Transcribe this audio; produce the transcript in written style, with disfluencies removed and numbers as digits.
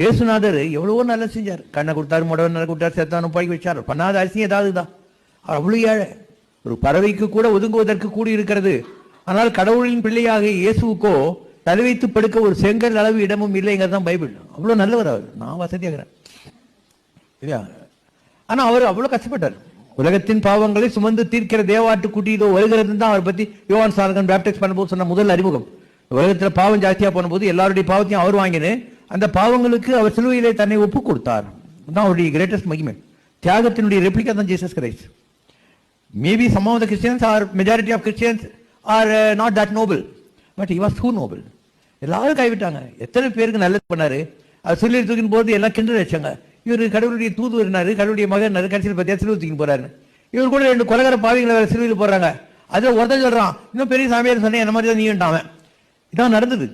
இயேசுநாதர் எவ்வளவோ நல்லா செஞ்சார். கண்ணை கொடுத்தாரு, முடவன் நல்லா கொடுத்தாரு, செத்தானும் போய் வச்சார். பண்ணாத அரசியம் ஏதாவதுதான். அவர் அவ்வளோ ஏழை. ஒரு பறவைக்கு கூட ஒதுங்குவதற்கு கூடி இருக்கிறது. ஆனால் கடவுளின் பிள்ளையாக இயேசுக்கோ தலை வைத்து படுக்க ஒரு செங்கல் அளவு இடமும் இல்லைங்கிறது தான் பைபிள். அவ்வளோ நல்லவர் அவர். நான் வசதியாகிறேன் இல்லையா? ஆனால் அவர் அவ்வளோ கஷ்டப்பட்டார். உலகத்தின் பாவங்களை சுமந்து தீர்க்கிற தேவாட்டுக்குட்டி இதோ வருகிறது தான் அவர் பற்றி யோவான் ஸ்நானகன் பேப்டைஸ் பண்ணும்போது சொன்ன முதல் அறிமுகம். உலகத்தில் பாவம் ஜாஸ்தியாக போனபோது எல்லாருடைய பாவத்தையும் அவர் வாங்கினு அந்த பாவங்களுக்கு அவர் சிலுவையிலே தன்னை ஒப்பு கொடுத்தார். தான் அவருடைய கிரேட்டஸ்ட் மகிமை. தியாகத்தினுடைய ரெப்ளிகா தான் Jesus Christ. Maybe some of the Christians or majority of Christians are not that noble, but he was too noble. எல்லாரும் கைவிட்டாங்க. எத்தனை பேருக்கு நல்லது பண்ணாரு. அது சொல்லி தூக்கின் போது எல்லாம் கிண்டல் வச்சாங்க. இவர் கடவுளுடைய தூதுவர்னாரு, கடவுளுடைய மகன் கடைசியில் பத்தியா சிலுவை தூக்கின்னு போறாரு. இவர் கூட 2 கொலகார பாவிகளை வேற சிலுவையில் போறாங்க. அதுல ஒருத்தன் சொல்றான், இன்னும் பெரிய சாமியார் சொன்னேன் என்ன மாதிரி தான் நீட்டான். இதான் நடந்தது.